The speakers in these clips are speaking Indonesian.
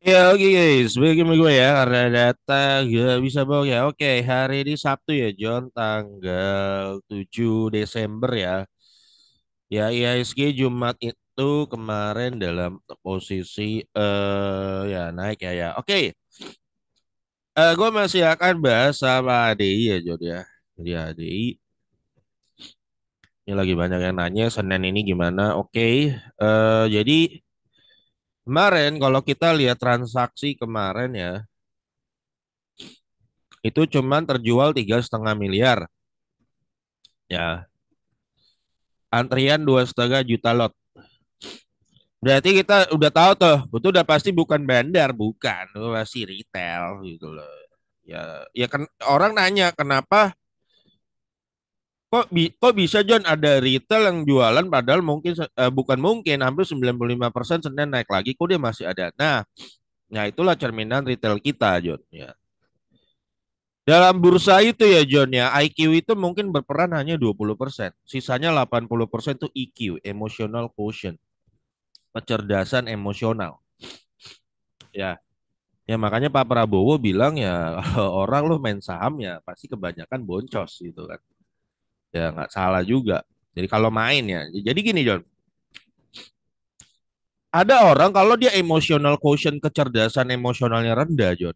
Ya oke guys, bagaimana gue ya karena data gak bisa bohong ya. Oke, hari ini Sabtu ya John, tanggal 7 Desember ya. Ya IHSG Jumat itu kemarin dalam posisi ya naik ya. Oke, gue masih akan bahas sama ADI ya John ya. Jadi ADI ini lagi banyak yang nanya Senin ini gimana. Oke, jadi kemarin kalau kita lihat transaksi kemarin ya, itu cuman terjual 3,5 miliar. Ya, antrian 2,5 juta lot. Berarti kita udah tahu tuh, itu udah pasti bukan bandar, bukan, itu pasti retail gitu loh. Ya, ya kan orang nanya kenapa kok bisa John ada retail yang jualan padahal mungkin bukan mungkin hampir 95% Senin naik lagi kok dia masih ada. Nah itulah cerminan retail kita John ya. Dalam bursa itu ya John ya, IQ itu mungkin berperan hanya 20%. Sisanya 80% itu EQ, emotional quotient, kecerdasan emosional. Ya, ya makanya Pak Prabowo bilang ya kalau orang lu main saham ya pasti kebanyakan boncos gitu kan. Ya nggak salah juga. Jadi kalau main ya, jadi gini John, ada orang kalau dia emotional quotient kecerdasan emosionalnya rendah John,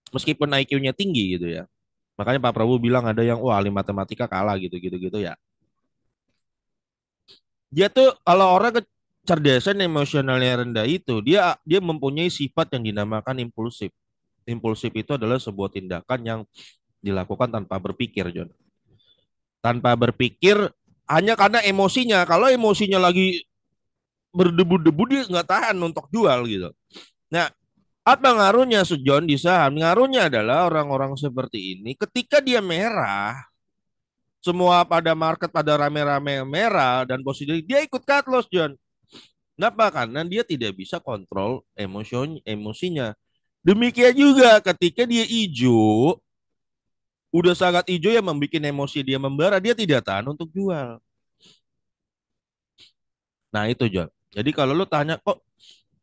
meskipun IQ-nya tinggi gitu ya. Makanya Pak Prabowo bilang ada yang wah ahli matematika kalah gitu gitu gitu ya. Dia tuh kalau orang kecerdasan emosionalnya rendah itu dia mempunyai sifat yang dinamakan impulsif. Impulsif itu adalah sebuah tindakan yang dilakukan tanpa berpikir, John. Tanpa berpikir hanya karena emosinya. Kalau emosinya lagi berdebu-debu dia nggak tahan untuk jual gitu. Nah, apa ngaruhnya John di saham? Ngaruhnya adalah orang-orang seperti ini ketika dia merah, semua pada market pada rame-rame merah dan posisi dia ikut cut loss John. Kenapa? Karena dia tidak bisa kontrol emosinya. Demikian juga ketika dia hijau, udah sangat hijau yang membuat emosi dia membara, dia tidak tahan untuk jual. Nah itu John. Jadi kalau lu tanya kok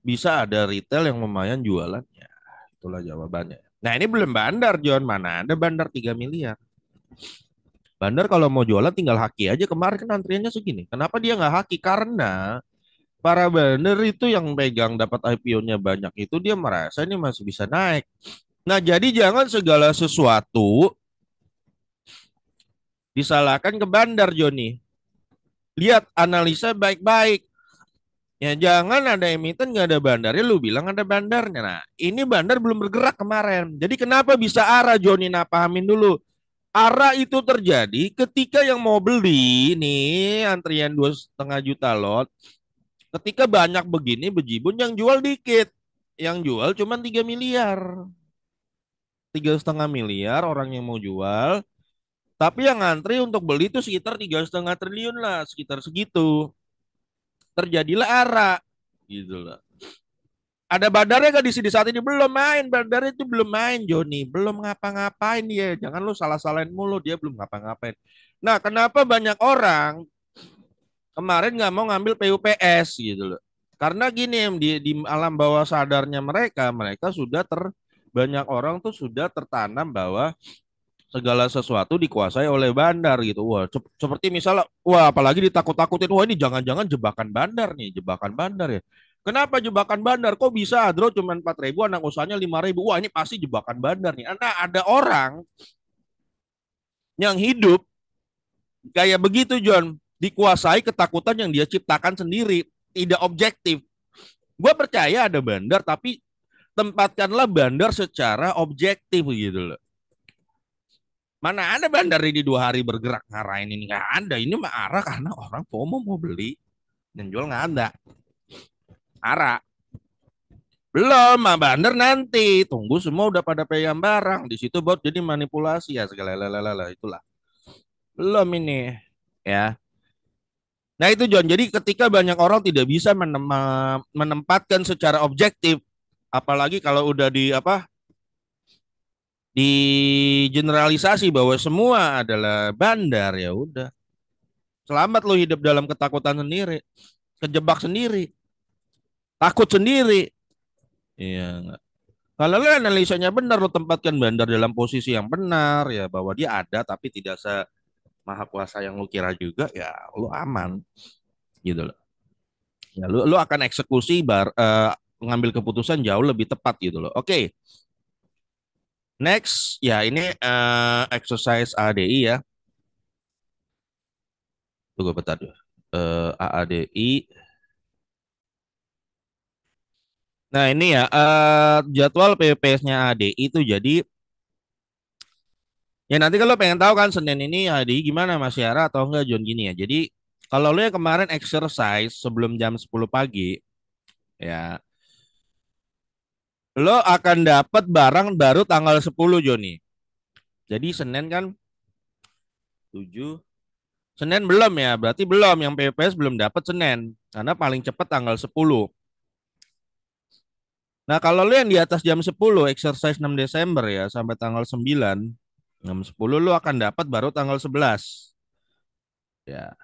bisa ada retail yang lumayan jualan, ya itulah jawabannya. Nah ini belum bandar John, mana ada bandar 3 miliar. Bandar kalau mau jualan tinggal haki aja kemarin kan antriannya segini. Kenapa dia nggak haki? Karena para bandar itu yang pegang dapat IPO-nya banyak itu dia merasa ini masih bisa naik. Nah jadi jangan segala sesuatu disalahkan ke bandar Joni. Lihat analisa baik-baik. Ya jangan ada emiten nggak ada bandarnya, lu bilang ada bandarnya. Nah, ini bandar belum bergerak kemarin. Jadi kenapa bisa arah Joni? Nah, pahamin dulu. Arah itu terjadi ketika yang mau beli nih antrian 2,5 juta lot. Ketika banyak begini bejibun yang jual dikit. Yang jual cuma 3 miliar. 3,5 miliar orang yang mau jual. Tapi yang ngantri untuk beli itu sekitar 3,5 triliun lah. Sekitar segitu. Terjadilah arah. Gitu lah. Ada bandarnya gak di sini saat ini? Belum main. Bandarnya itu belum main, Joni. Belum ngapa-ngapain dia. Jangan lu salah-salahin mulu. Dia belum ngapa-ngapain. Nah, kenapa banyak orang kemarin nggak mau ngambil PUPS gitu loh. Karena gini, di alam bawah sadarnya mereka, mereka sudah banyak orang tuh sudah tertanam bahwa segala sesuatu dikuasai oleh bandar gitu. Wah, seperti misalnya, wah apalagi ditakut-takutin, wah ini jangan-jangan jebakan bandar nih, jebakan bandar ya. Kenapa jebakan bandar? Kok bisa Adro cuma 4 ribu, anak usahanya 5 ribu? Wah ini pasti jebakan bandar nih. Karena ada orang yang hidup kayak begitu John, dikuasai ketakutan yang dia ciptakan sendiri, tidak objektif. Gue percaya ada bandar, tapi tempatkanlah bandar secara objektif gitu loh. Mana ada bandar ini 2 hari bergerak ngarahin ini, nggak ada. Ini mah arah karena orang FOMO mau beli dan jual nggak ada. Arah belum, mah bandar nanti. Tunggu semua udah pada pegang barang. Di situ buat jadi manipulasi ya segala lalala itulah. Belum ini ya. Nah itu John. Jadi ketika banyak orang tidak bisa menempatkan secara objektif, apalagi kalau udah di apa di generalisasi bahwa semua adalah bandar ya udah. Selamat lo hidup dalam ketakutan sendiri, kejebak sendiri, takut sendiri. Iya nggak. Kalau lu analisanya benar, lu tempatkan bandar dalam posisi yang benar ya, bahwa dia ada tapi tidak maha kuasa yang lu kira juga, ya lu aman gitu loh. Ya lu akan eksekusi mengambil keputusan jauh lebih tepat gitu loh. Oke, next ya ini exercise ADI ya. Tunggu bentar dulu. AADI. Nah ini ya jadwal PPS-nya ADI itu jadi ya nanti kalau pengen tahu kan Senin ini ADI gimana Mas Yara atau enggak John gini ya. Jadi kalau lu yang kemarin exercise sebelum jam 10 pagi ya lo akan dapat barang baru tanggal 10 Joni. Jadi Senin kan 7 Senin belum ya, berarti belum yang PPS belum dapat Senin karena paling cepat tanggal 10. Nah, kalau lu yang di atas jam 10 exercise 6 Desember ya sampai tanggal 9, jam 10 lu akan dapat baru tanggal 11. Ya,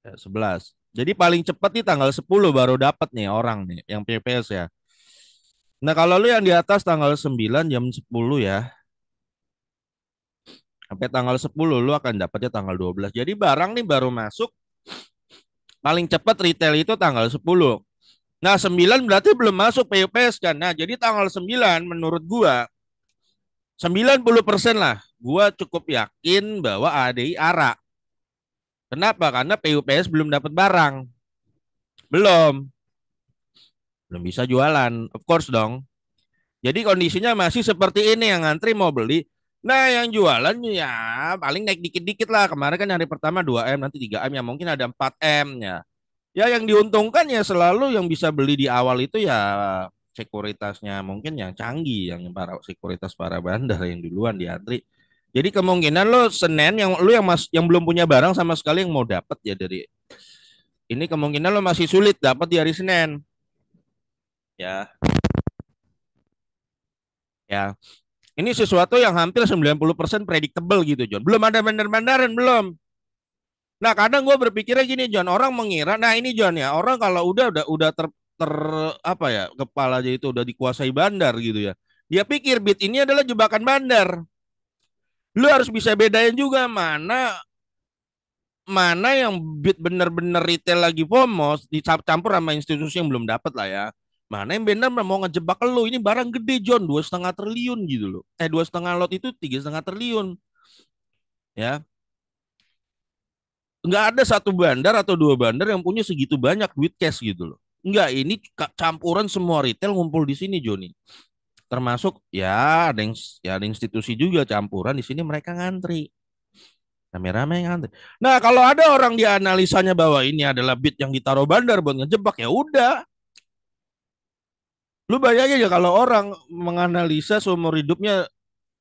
ya 11. Jadi paling cepat nih tanggal 10 baru dapat nih orang nih yang PPS ya. Nah, kalau lu yang di atas tanggal 9 jam 10 ya, sampai tanggal 10 lu akan dapatnya tanggal 12. Jadi barang nih baru masuk paling cepat retail itu tanggal 10. Nah, 9 berarti belum masuk PUPS kan. Nah, jadi tanggal 9 menurut gua 90% lah. Gua cukup yakin bahwa ADI ARA. Kenapa? Karena PUPS belum dapat barang. Belum. Belum bisa jualan. Of course dong. Jadi kondisinya masih seperti ini, yang ngantri mau beli. Nah, yang jualan ya paling naik dikit-dikit lah. Kemarin kan hari pertama 2M, nanti 3M, ya mungkin ada 4M ya. Ya yang diuntungkan ya selalu yang bisa beli di awal itu ya sekuritasnya mungkin yang canggih, yang para sekuritas para bandar yang duluan di antri. Jadi kemungkinan lo Senin yang lu yang belum punya barang sama sekali yang mau dapat ya dari ini kemungkinan lo masih sulit dapat di hari Senin. Ya, ya. Ini sesuatu yang hampir 90% predictable gitu, John. Belum ada bandar-bandaran belum. Nah, kadang gue berpikirnya gini, John. Orang mengira, nah ini John ya, orang kalau udah ter apa ya, kepalanya itu udah dikuasai bandar gitu ya. Dia pikir bit ini adalah jebakan bandar. Lu harus bisa bedain juga mana mana yang bit bener-bener retail lagi FOMO dicampur sama institusi yang belum dapat lah ya. Mana yang benar mau ngejebak lu, ini barang gede John, 2,5 triliun gitu loh. 2,5 lot itu 3,5 triliun ya. Nggak ada satu bandar atau dua bandar yang punya segitu banyak duit cash gitu loh. Nggak, ini campuran semua retail ngumpul di sini Joni. Termasuk ya ada institusi juga campuran di sini, mereka ngantri. Rame-rame ngantri. Nah, kalau ada orang di analisanya bahwa ini adalah bid yang ditaruh bandar buat ngejebak, ya udah. Lu bayangin aja kalau orang menganalisa seumur hidupnya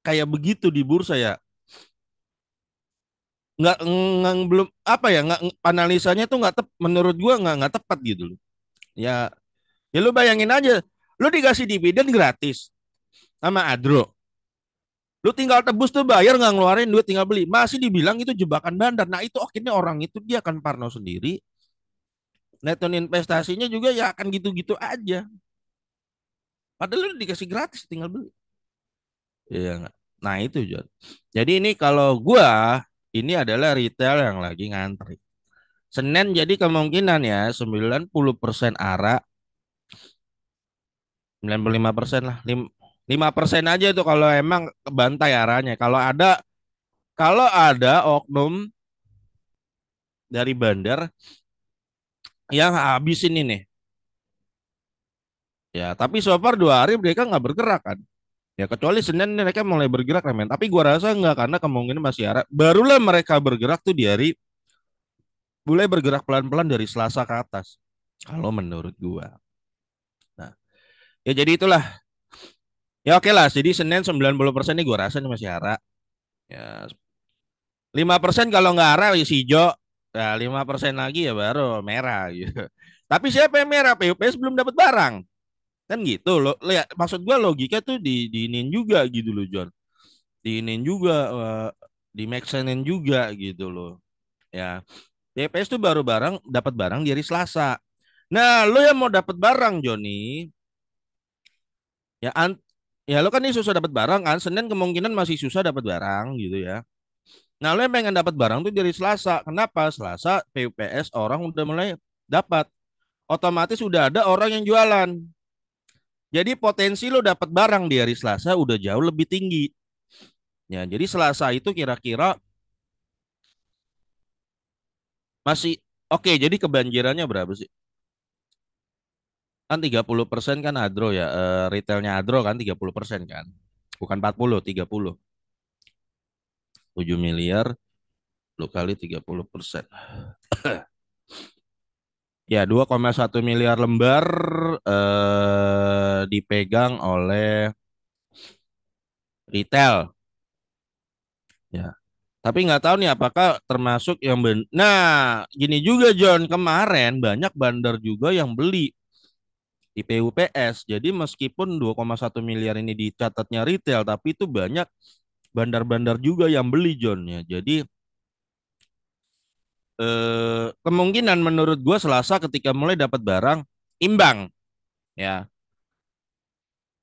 kayak begitu di bursa ya. Nggak belum apa ya, nggak analisanya tuh menurut gua nggak tepat gitu loh. Ya, ya lu bayangin aja, lu dikasih dividen gratis sama Adro. Lu tinggal tebus tuh bayar nggak ngeluarin duit, tinggal beli. Masih dibilang itu jebakan bandar. Nah itu akhirnya orang itu dia akan parno sendiri. Return investasinya juga ya akan gitu-gitu aja. Padahal lu dikasih gratis tinggal beli. Iya nggak? Nah itu John. Jadi ini kalau gua ini adalah retail yang lagi ngantri. Senin jadi kemungkinan ya 90% ARA, 95% lah. 5% aja itu kalau emang kebantai arahnya. Kalau ada oknum dari bandar yang habis ini nih. Ya, tapi so far 2 hari mereka nggak bergerak kan. Ya kecuali Senin mereka mulai bergerak men. Tapi gua rasa nggak, karena kemungkinan masih ada. Barulah mereka bergerak tuh di hari mulai bergerak pelan-pelan dari Selasa ke atas. Kalau menurut gua. Nah, ya jadi itulah. Ya oke lah. Jadi Senin 90% nih gua rasa nih masih ada. Ya 5% kalau nggak ada ya hijau. Ya 5% lagi ya baru merah gitu. Tapi siapa yang merah? PUPS belum dapat barang. Kan gitu loh. Lihat, maksud gua logika tuh diinin juga gitu loh, John. Diinin juga di make sense juga gitu loh. Ya. DPS tuh baru dapat barang di hari Selasa. Nah, lo yang mau dapat barang Joni, Ya ya lo kan ini susah dapat barang kan, Senin kemungkinan masih susah dapat barang gitu ya. Nah, lo yang pengen dapat barang tuh dari Selasa. Kenapa? Selasa PUPS orang udah mulai dapat. Otomatis udah ada orang yang jualan. Jadi potensi lo dapat barang di hari Selasa udah jauh lebih tinggi. Ya, jadi Selasa itu kira-kira masih oke. Jadi kebanjirannya berapa sih? Kan 30% kan Adro ya. Retailnya Adro kan 30% kan. Bukan 40, 30. 7 miliar lu kali 30%. Ya, 2,1 miliar lembar dipegang oleh retail. Ya. Tapi nggak tahu nih apakah termasuk yang nah, gini juga John, kemarin banyak bandar juga yang beli di PUPS. Jadi meskipun 2,1 miliar ini dicatatnya retail, tapi itu banyak bandar-bandar juga yang beli John ya. Jadi kemungkinan menurut gue Selasa ketika mulai dapat barang imbang ya.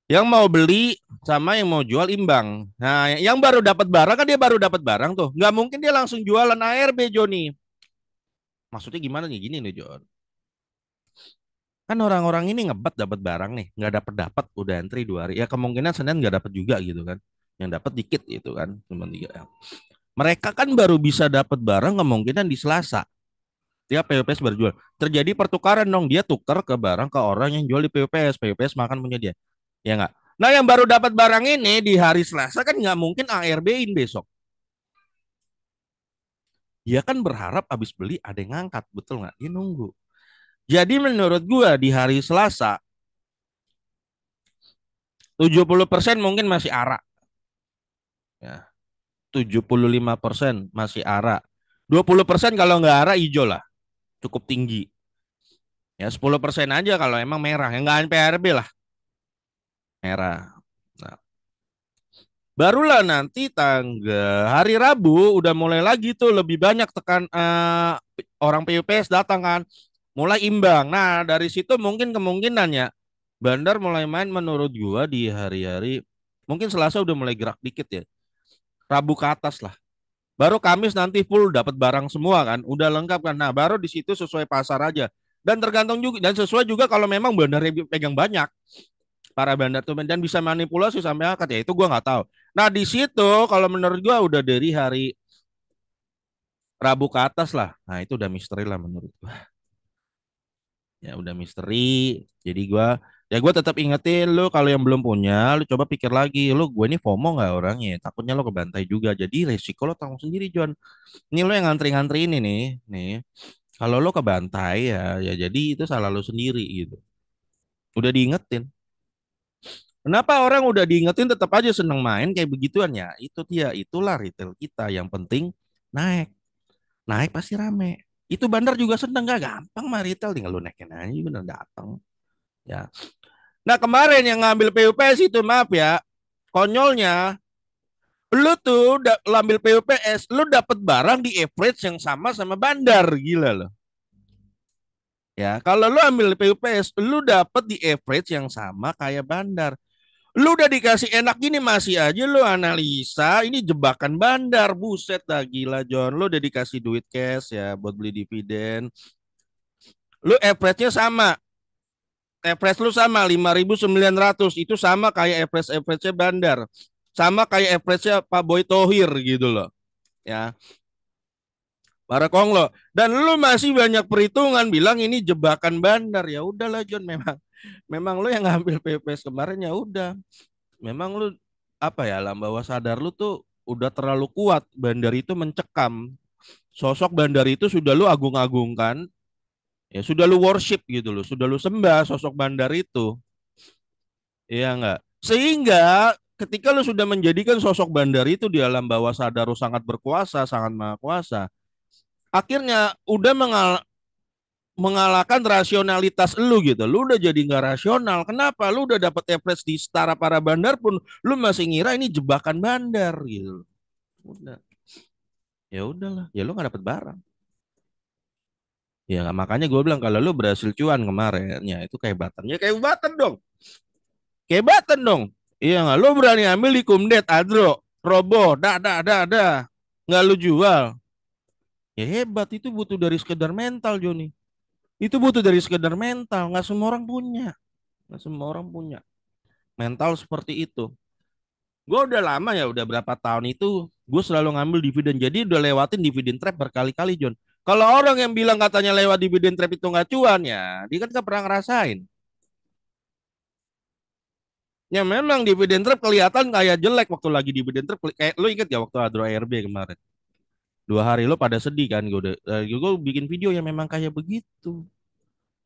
Yang mau beli sama yang mau jual imbang. Nah, yang baru dapat barang kan dia baru dapat barang tuh. Nggak mungkin dia langsung jualan ARB Joni. Maksudnya gimana nih gini nih Jon? Kan orang-orang ini ngebet dapat barang nih, nggak dapat dapat udah antri 2 hari. Ya kemungkinan Senin nggak dapat juga gitu kan. Yang dapat dikit gitu kan, cuma 3. Mereka kan baru bisa dapat barang kemungkinan di Selasa. Dia PUPS baru jual. Terjadi pertukaran dong, dia tukar ke barang ke orang yang jual di PUPS. PUPS makan punya dia. Ya nggak? Nah yang baru dapat barang ini di hari Selasa kan nggak mungkin ARB-in besok. Dia kan berharap abis beli ada yang ngangkat, betul nggak? Dia nunggu. Jadi menurut gua di hari Selasa 70% mungkin masih arak ya. 75% masih arak. 20% kalau nggak arak hijau lah, cukup tinggi. Ya 10% aja kalau emang merah, yang nggak NPRB lah, merah. Nah, barulah nanti hari Rabu udah mulai lagi tuh lebih banyak tekan orang PUPS datang kan, mulai imbang. Nah, dari situ mungkin kemungkinannya bandar mulai main menurut gua di hari-hari mungkin Selasa udah mulai gerak dikit ya. Rabu ke atas lah. Baru Kamis nanti full dapat barang semua kan, udah lengkap kan. Nah, baru di situ sesuai pasar aja. Dan tergantung juga dan sesuai juga kalau memang bandar pegang banyak para bandar tuh dan bisa manipulasi sampai akad ya itu gua nggak tahu. Nah, di situ kalau menurut gua udah dari hari Rabu ke atas lah. Nah, itu udah misteri lah menurut gua. Ya udah misteri. Jadi gua tetap ingetin lu kalau yang belum punya, lu coba pikir lagi, lu gue ini FOMO nggak orangnya? Takutnya lu kebantai juga. Jadi resiko lo tanggung sendiri, John. Ini lo yang ngantri-ngantri ini nih. Kalau lo kebantai ya jadi itu salah lo sendiri gitu. Udah diingetin. Kenapa orang udah diingetin tetap aja seneng main kayak begituan ya? Itu dia, itulah retail kita. Yang penting naik, naik pasti rame. Itu bandar juga seneng gak gampang mah retail tinggal lu naikin aja bener datang. Ya. Nah kemarin yang ngambil PUPS itu maaf ya, konyolnya lu tuh ambil PUPS, lu dapat barang di average yang sama bandar gila loh. Ya, kalau lu ambil PUPS, lu dapat di average yang sama kayak bandar. Lu udah dikasih enak gini masih aja lu analisa, ini jebakan bandar, buset dah gila John. Lu udah dikasih duit cash ya buat beli dividen. Lu average-nya sama. Average lu sama 5.900 itu sama kayak average-nya bandar. Sama kayak average-nya Pak Boy Tohir gitu loh. Ya, para konglo. Dan lu masih banyak perhitungan bilang ini jebakan bandar. Ya udahlah John, memang lu yang ngambil PPS kemarin ya udah. Memang lu apa ya alam bawah sadar lu tuh udah terlalu kuat. Bandar itu mencekam. Sosok bandar itu sudah lu agung-agungkan. Ya sudah lu worship gitu loh. Sudah lu sembah sosok bandar itu. Iya enggak? Sehingga ketika lu sudah menjadikan sosok bandar itu di alam bawah sadar lu sangat berkuasa, sangat maha kuasa, akhirnya udah mengalahkan rasionalitas lu gitu. Lu udah jadi nggak rasional. Kenapa? Lu udah dapat average di setara para bandar pun lu masih ngira ini jebakan bandar gitu. Udah. Ya udahlah, ya lu nggak dapat barang. Ya makanya gue bilang kalau lu berhasil cuan kemarin, ya itu kayak kehebatan. Ya kayak kehebatan dong. Kehebatan dong. Iya nggak? Lu berani ambil di Kumdet, Adro, Robo, dah. Nggak lu jual. Ya hebat, itu butuh dari sekedar mental, Joni. Itu butuh dari sekedar mental. Nggak semua orang punya. Nggak semua orang punya mental seperti itu. Gue udah lama ya, udah berapa tahun itu gue selalu ngambil dividen. Jadi udah lewatin dividen trap berkali-kali, John. Kalau orang yang bilang katanya lewat dividen trap itu nggak cuan ya, dia kan nggak pernah ngerasain. Ya memang dividen trap kelihatan kayak jelek waktu lagi dividen trap. Kayak lu inget ya waktu Adro ARB kemarin? 2 hari lu pada sedih kan? Gue bikin video yang memang kayak begitu.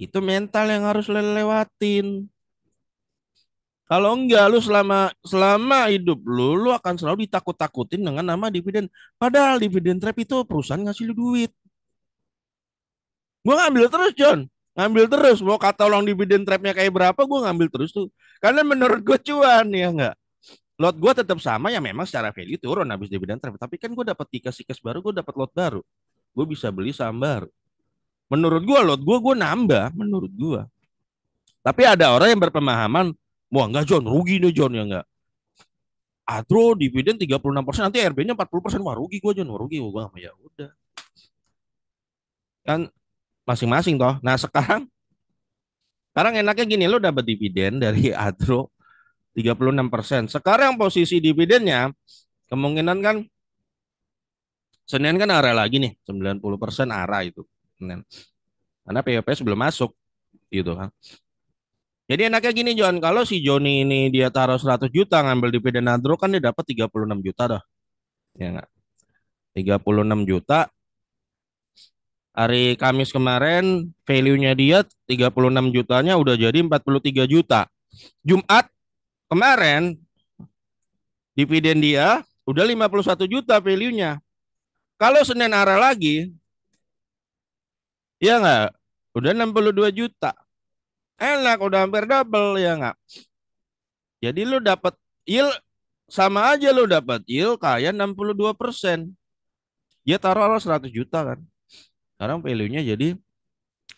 Itu mental yang harus lewatin. Kalau enggak, lu selama selama hidup lu akan selalu ditakut-takutin dengan nama dividen. Padahal dividen trap itu perusahaan ngasih lu duit. Gue ngambil terus, John. Ngambil terus. Mau kata ulang dividen trapnya kayak berapa, gue ngambil terus tuh. Karena menurut gue cuan, ya enggak. Lot gue tetap sama ya, memang secara value turun habis dividen trap. Tapi kan gue dapat tikas-tikas baru, gue dapat lot baru. Gue bisa beli saham baru. Menurut gue lot gue nambah, menurut gue. Tapi ada orang yang berpemahaman, wah enggak John, rugi nih John, ya enggak. Adro dividen 36%, nanti RB-nya 40%. Wah rugi gue John, wah rugi. Gue ya udah. Kan masing-masing toh. Nah sekarang enaknya gini, lo dapat dividen dari Adro 36%. Sekarang posisi dividennya kemungkinan kan Senin kan arah lagi nih, 90% arah itu. Senin. Karena POPS belum masuk gitu kan. Jadi enaknya gini John, kalau si Joni ini dia taruh 100 juta ngambil dividen Adro kan dia dapat 36 juta dah. Ya enggak? 36 juta. Hari Kamis kemarin value-nya dia 36 jutanya udah jadi 43 juta. Jumat kemarin dividen dia udah 51 juta value-nya. Kalau Senin arah lagi, ya nggak? Udah 62 juta. Enak, udah hampir double, ya nggak? Jadi lu dapat yield sama aja, lu dapat yield kayak 62%. Dia taruh 100 juta kan. Sekarang value-nya jadi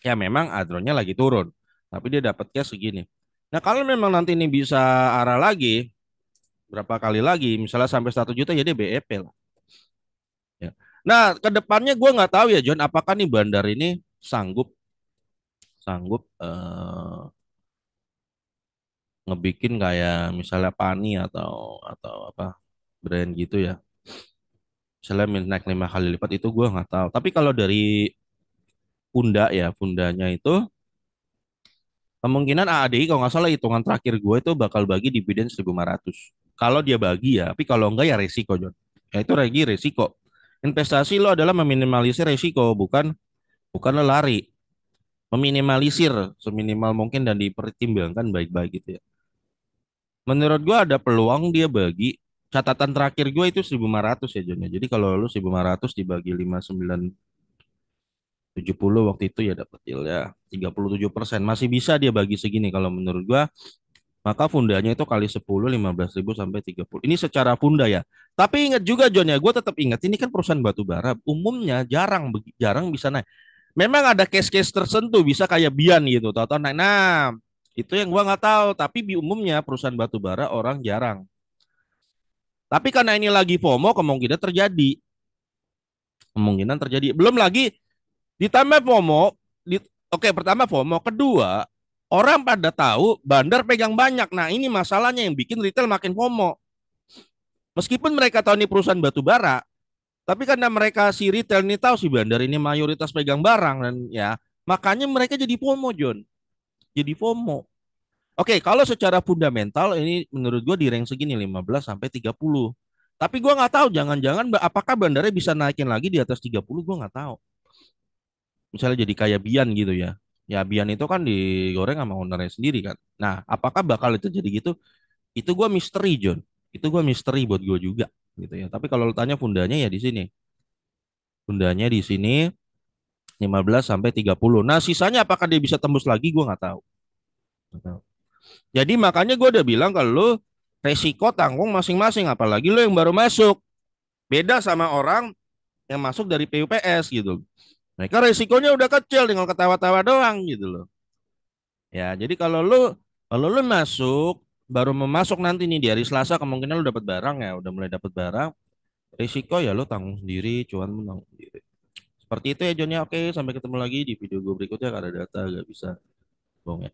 ya memang adronnya lagi turun. Tapi dia dapat cash segini. Nah, kalau memang nanti ini bisa arah lagi, berapa kali lagi, misalnya sampai 1 juta, jadi BEP lah. Ya. Nah, ke depannya gue nggak tahu ya, John, apakah nih bandar ini sanggup sanggup ngebikin kayak misalnya Pani atau apa brand gitu ya. Misalnya naik 5 kali lipat itu gue nggak tahu. Tapi kalau dari Funda ya, Fundanya itu kemungkinan AADI kalau nggak salah hitungan terakhir gue itu bakal bagi dividen 1.500. Kalau dia bagi ya, tapi kalau enggak ya resiko, John. Ya itu lagi resiko. Investasi lo adalah meminimalisir resiko, bukan bukan lo lari. Meminimalisir seminimal mungkin dan dipertimbangkan baik-baik gitu ya. Menurut gua ada peluang dia bagi, catatan terakhir gua itu 1.500 ya John. Jadi kalau lu 1.500 dibagi 5.970 waktu itu ya dapat yield ya 37%. Masih bisa dia bagi segini kalau menurut gua. Maka fundanya itu kali 10, 15.000 sampai 30. Ini secara funda ya. Tapi ingat juga John ya, gue tetap ingat ini kan perusahaan batu bara umumnya jarang bisa naik. Memang ada case-case tertentu bisa kayak Bian gitu, tahu-tahu naik. Nah, itu yang gua nggak tahu. Tapi di umumnya perusahaan batu bara orang jarang. Tapi karena ini lagi FOMO, kemungkinan terjadi. Kemungkinan terjadi. Belum lagi ditambah FOMO. Di, oke, pertama FOMO. Kedua, orang pada tahu bandar pegang banyak. Nah, ini masalahnya yang bikin retail makin FOMO. Meskipun mereka tahu ini perusahaan batu bara, tapi karena mereka si retail ini tahu si bandar ini mayoritas pegang barang dan ya, makanya mereka jadi FOMO, John. Jadi FOMO. Oke, kalau secara fundamental ini menurut gue di range segini 15 sampai 30. Tapi gue nggak tahu, jangan-jangan apakah bandarnya bisa naikin lagi di atas 30, gue nggak tahu. Misalnya jadi kayak Bian gitu ya. Ya Bian itu kan digoreng sama ownernya sendiri kan. Nah, apakah bakal itu jadi gitu? Itu gue misteri, John. Itu gue misteri buat gue juga gitu ya. Tapi kalau lu tanya fundanya ya di sini. Fundanya di sini 15 sampai 30. Nah, sisanya apakah dia bisa tembus lagi? Gue nggak tahu. Nggak tahu. Jadi makanya gue udah bilang kalau lu resiko tanggung masing-masing, apalagi lu yang baru masuk. Beda sama orang yang masuk dari PUPS gitu. Mereka resikonya udah kecil, tinggal ketawa-tawa doang gitu loh. Ya, jadi kalau lu masuk baru memasok nanti nih di hari Selasa kemungkinan lu dapat barang ya, udah mulai dapat barang. Risiko ya lu tanggung sendiri, cuan lu tanggung sendiri. Seperti itu ya John ya. Oke, sampai ketemu lagi di video gue berikutnya. Karena data gak bisa bohong ya.